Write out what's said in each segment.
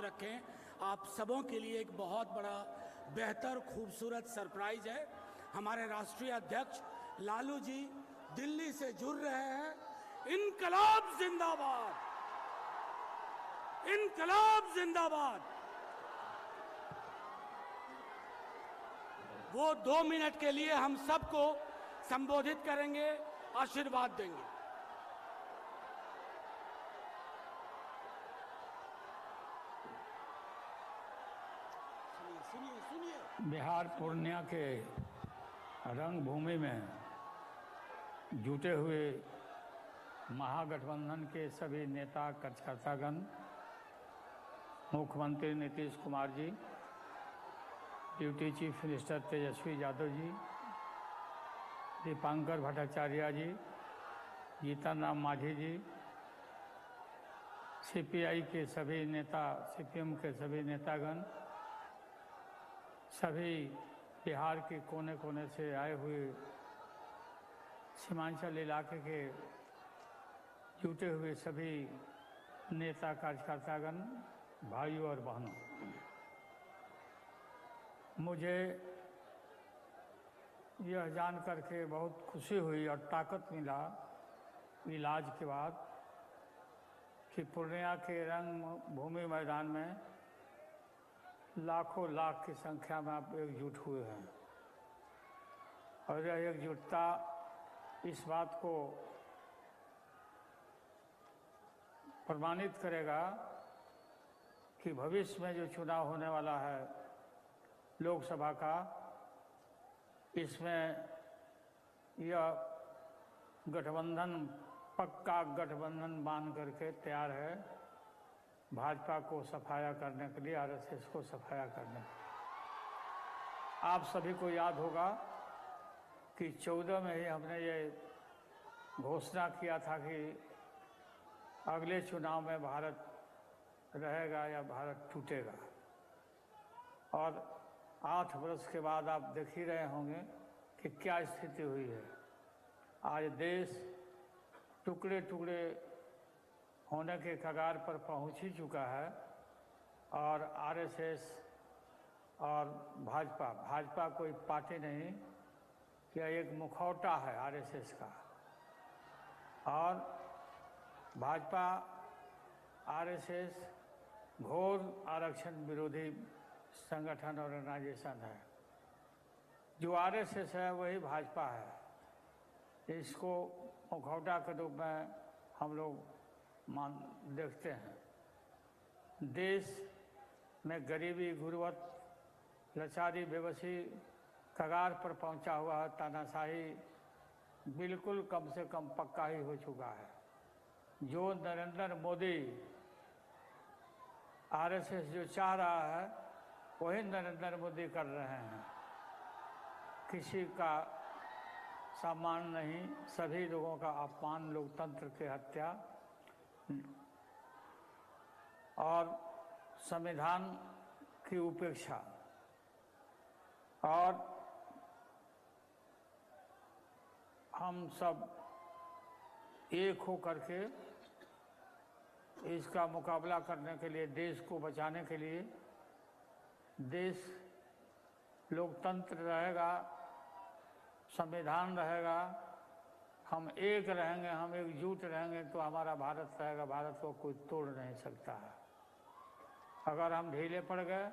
रखें। आप सबों के लिए एक बहुत बड़ा बेहतर खूबसूरत सरप्राइज है। हमारे राष्ट्रीय अध्यक्ष लालू जी दिल्ली से जुड़ रहे हैं। इनकलाब जिंदाबाद, इनकलाब जिंदाबाद। वो 2 मिनट के लिए हम सबको संबोधित करेंगे, आशीर्वाद देंगे। बिहार पूर्णिया के रंगभूमि में जुटे हुए महागठबंधन के सभी नेता कार्यकर्तागण, मुख्यमंत्री Nitish Kumar ji, deputy chief minister Tejashwi Yadav ji, Dipankar Bhattacharya जी, जीतन राम मांझी जी, सीपीआई के सभी नेता, सीपीएम के सभी नेतागण, सभी बिहार के कोने कोने से आए हुए सीमांचल इलाके के जुटे हुए सभी नेता कार्यकर्तागण, भाइयों और बहनों, मुझे यह जान करके बहुत खुशी हुई और ताकत मिला इलाज के बाद कि पूर्णिया के रंगभूमि मैदान में लाखों लाख की संख्या में आप एकजुट हुए हैं। और यह एकजुटता इस बात को प्रमाणित करेगा कि भविष्य में जो चुनाव होने वाला है लोकसभा का, इसमें यह गठबंधन पक्का गठबंधन मान करके तैयार है भाजपा को सफाया करने के लिए, आरएसएस को सफाया करने के लिए। आप सभी को याद होगा कि 14 में ही हमने ये घोषणा किया था कि अगले चुनाव में भारत रहेगा या भारत टूटेगा। और 8 वर्ष के बाद आप देख ही रहे होंगे कि क्या स्थिति हुई है। आज देश टुकड़े टुकड़े होने के कगार पर पहुंच ही चुका है। और आरएसएस और भाजपा कोई पार्टी नहीं, यह एक मुखौटा है आरएसएस का। और भाजपा आरएसएस घोर आरक्षण विरोधी संगठन और ऑर्गेनाइजेशन है। जो आरएसएस है वही भाजपा है। इसको मुखौटा के रूप में हम लोग देखते हैं। देश में गरीबी, गुर्बत, लाचारी, बेबसी कगार पर पहुंचा हुआ है। तानाशाही बिल्कुल कम से कम पक्का ही हो चुका है। जो नरेंद्र मोदी आरएसएस जो चाह रहा है वही नरेंद्र मोदी कर रहे हैं। किसी का सम्मान नहीं, सभी लोगों का अपमान, लोकतंत्र की हत्या और संविधान की उपेक्षा। और हम सब एक हो करके इसका मुकाबला करने के लिए, देश को बचाने के लिए, देश लोकतंत्र रहेगा, संविधान रहेगा, हम एक रहेंगे, हम एकजुट रहेंगे तो हमारा भारत रहेगा। भारत को कोई तोड़ नहीं सकता है। अगर हम ढीले पड़ गए,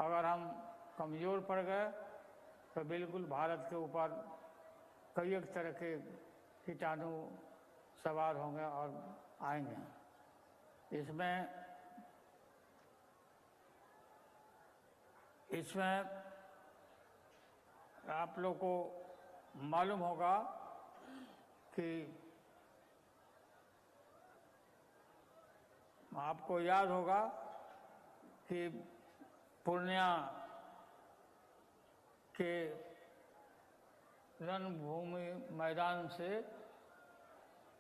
अगर हम कमज़ोर पड़ गए तो बिल्कुल भारत के ऊपर कई एक तरह के कीटाणु सवार होंगे और आएंगे। इसमें आप लोग को मालूम होगा कि आपको याद होगा कि पूर्णिया के रणभूमि मैदान से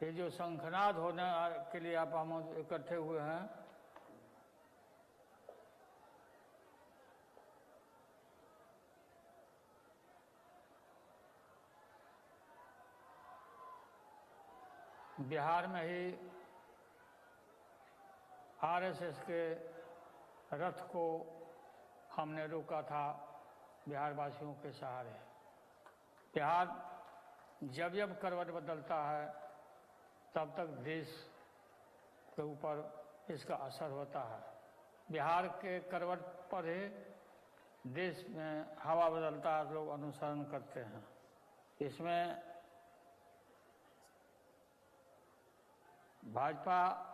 ये जो शंखनाद होने के लिए आप हम इकट्ठे हुए हैं, बिहार में ही आरएसएस के रथ को हमने रोका था बिहार वासियों के सहारे। बिहार जब जब करवट बदलता है तब तक देश के ऊपर इसका असर होता है। बिहार के करवट पर ही देश में हवा बदलता है, लोग अनुसरण करते हैं। इसमें भाजपा,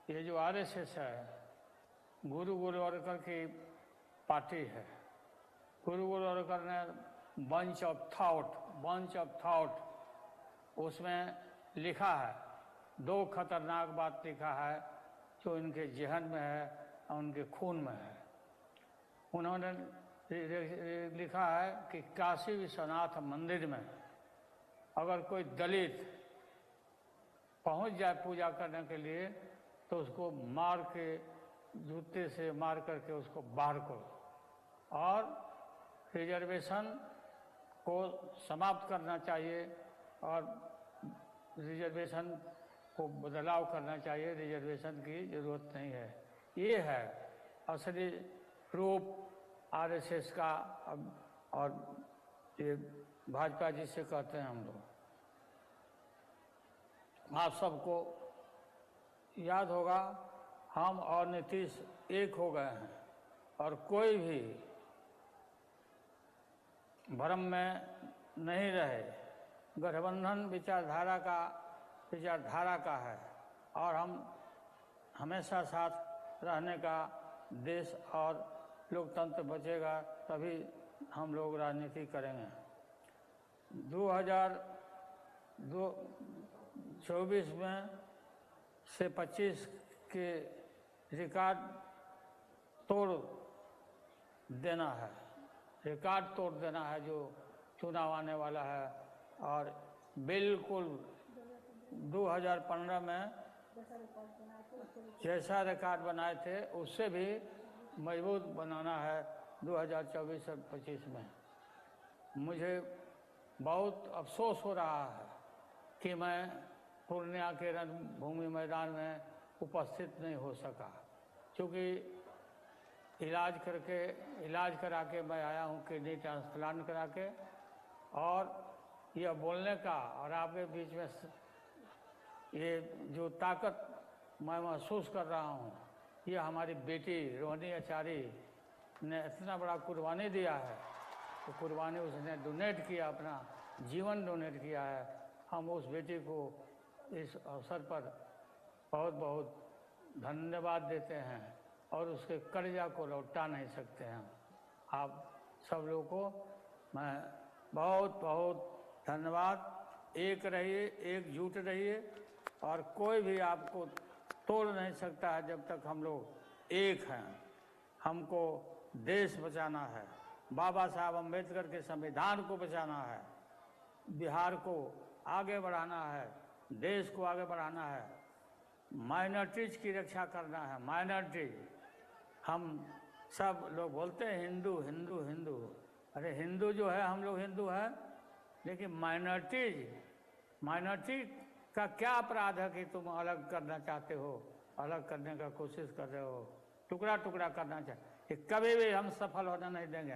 ये जो आरएसएस है, गुरु गोरवलकर की पार्टी है। गुरु गोरवलकर ने बंच ऑफ थॉट उसमें लिखा है, दो खतरनाक बात लिखा है जो इनके जहन में है और उनके खून में है। उन्होंने लिखा है कि काशी विश्वनाथ मंदिर में अगर कोई दलित पहुंच जाए पूजा करने के लिए तो उसको मार के, जूते से मार करके उसको बाहर करो और रिजर्वेशन को समाप्त करना चाहिए और रिजर्वेशन को बदलाव करना चाहिए। रिजर्वेशन की ज़रूरत नहीं है। ये है असली रूप आरएसएस का और ये भाजपा जिसे कहते हैं हम लोग। आप सबको याद होगा, हम और नीतीश एक हो गए हैं और कोई भी भ्रम में नहीं रहे। गठबंधन विचारधारा का है और हम हमेशा साथ रहने का, देश और लोकतंत्र बचेगा तभी हम लोग राजनीति करेंगे। 2024 में से 25 के रिकॉर्ड तोड़ देना है जो चुनाव आने वाला है। और बिल्कुल 2015 में जैसा रिकॉर्ड बनाए थे उससे भी मजबूत बनाना है 2024 और 25 में। मुझे बहुत अफसोस हो रहा है कि मैं पूर्णिया के रणभूमि मैदान में उपस्थित नहीं हो सका, क्योंकि इलाज करा के मैं आया हूँ, किडनी ट्रांसप्लांट करा के। और यह बोलने का और आपके बीच में ये जो ताकत मैं महसूस कर रहा हूँ, ये हमारी बेटी रोहिणी आचार्य ने इतना बड़ा कुर्बानी दिया है। तो कुर्बानी उसने डोनेट किया, अपना जीवन डोनेट किया है। हम उस बेटी को इस अवसर पर बहुत बहुत धन्यवाद देते हैं और उसके कर्जा को लौटा नहीं सकते हैं। आप सब लोगों को मैं बहुत बहुत धन्यवाद। एक रहिए, एकजुट रहिए और कोई भी आपको तोड़ नहीं सकता है जब तक हम लोग एक हैं। हमको देश बचाना है, बाबा साहब अम्बेडकर के संविधान को बचाना है, बिहार को आगे बढ़ाना है, देश को आगे बढ़ाना है, माइनॉरिटीज की रक्षा करना है। माइनॉरिटीज, हम सब लोग बोलते हैं हिंदू हिंदू हिंदू। अरे हिंदू जो है, हम लोग हिंदू हैं, लेकिन माइनॉरिटी का क्या अपराध है कि तुम अलग करना चाहते हो, अलग करने का कोशिश कर रहे हो, टुकड़ा टुकड़ा करना चाहते। कभी भी हम सफल होने नहीं देंगे,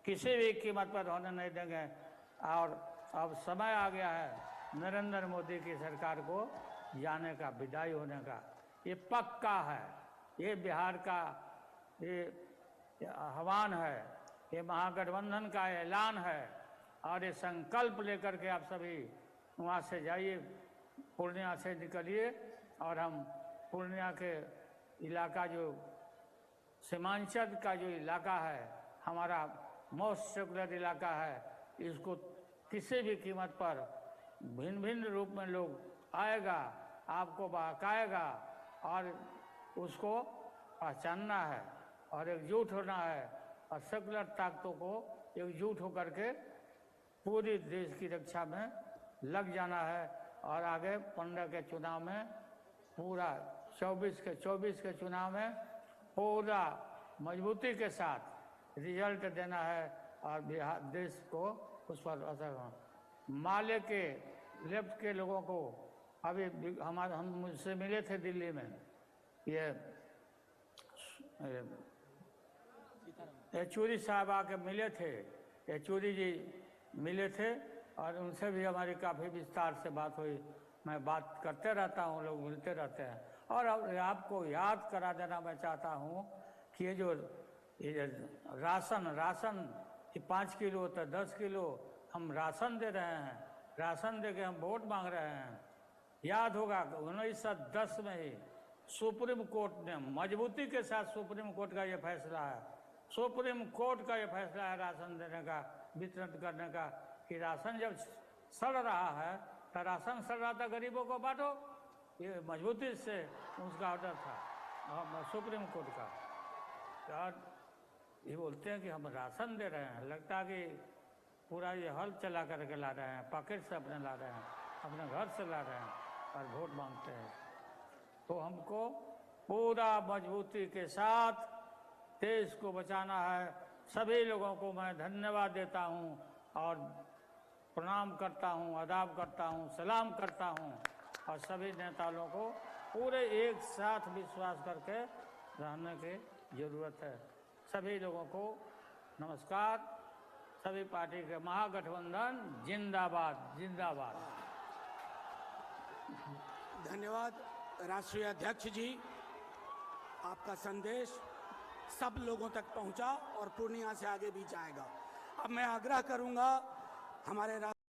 किसी भी कीमत पर होने नहीं देंगे। और अब समय आ गया है नरेंद्र मोदी की सरकार को जाने का, विदाई होने का। ये पक्का है, ये बिहार का ये आह्वान है, ये महागठबंधन का ऐलान है। और ये संकल्प लेकर के आप सभी वहाँ से जाइए, पूर्णिया से निकलिए और हम पूर्णिया के इलाका जो सीमांचल का जो इलाका है, हमारा मोस्ट सेकुलर इलाका है, इसको किसी भी कीमत पर भिन्न भिन्न रूप में लोग आएगा, आपको बहकाएगा और उसको पहचानना है और एकजुट होना है और सेकुलर ताकतों को एकजुट होकर के पूरी देश की रक्षा में लग जाना है। और आगे 15 के चुनाव में पूरा 24 के चुनाव में पूरा मजबूती के साथ रिजल्ट देना है और बिहार देश को उस पर असर हो। माले के लेफ्ट के लोगों को अभी हम मुझसे मिले थे दिल्ली में, ये येचुरी साहब आके मिले थे, येचुरी जी मिले थे और उनसे भी हमारी काफ़ी विस्तार से बात हुई। मैं बात करते रहता हूँ, लोग मिलते रहते हैं। और अब आपको याद करा देना मैं चाहता हूँ कि ये जो राशन कि 5 किलो तो 10 किलो हम राशन दे रहे हैं, राशन दे के हम वोट मांग रहे हैं। याद होगा 1910 में ही सुप्रीम कोर्ट ने मजबूती के साथ, सुप्रीम कोर्ट का ये फैसला है, सुप्रीम कोर्ट का ये फैसला है राशन देने का, वितरण करने का, कि राशन जब सड़ रहा है तो राशन सड़ रहा था, गरीबों को बांटो। ये मजबूती से उसका ऑर्डर था सुप्रीम कोर्ट का। और ये बोलते हैं कि हम राशन दे रहे हैं, लगता है कि पूरा ये हल चला करके ला रहे हैं, पॉकेट से अपने ला रहे हैं, अपने घर से ला रहे हैं और वोट मांगते हैं। तो हमको पूरा मजबूती के साथ देश को बचाना है। सभी लोगों को मैं धन्यवाद देता हूँ और प्रणाम करता हूँ, आदाब करता हूँ, सलाम करता हूँ। और सभी नेताओं को पूरे एक साथ विश्वास करके रहने की ज़रूरत है। सभी लोगों को नमस्कार। सभी पार्टी के महागठबंधन जिंदाबाद, जिंदाबाद। धन्यवाद राष्ट्रीय अध्यक्ष जी, आपका संदेश सब लोगों तक पहुंचा और पूर्णिया से आगे भी जाएगा। अब मैं आग्रह करूंगा हमारे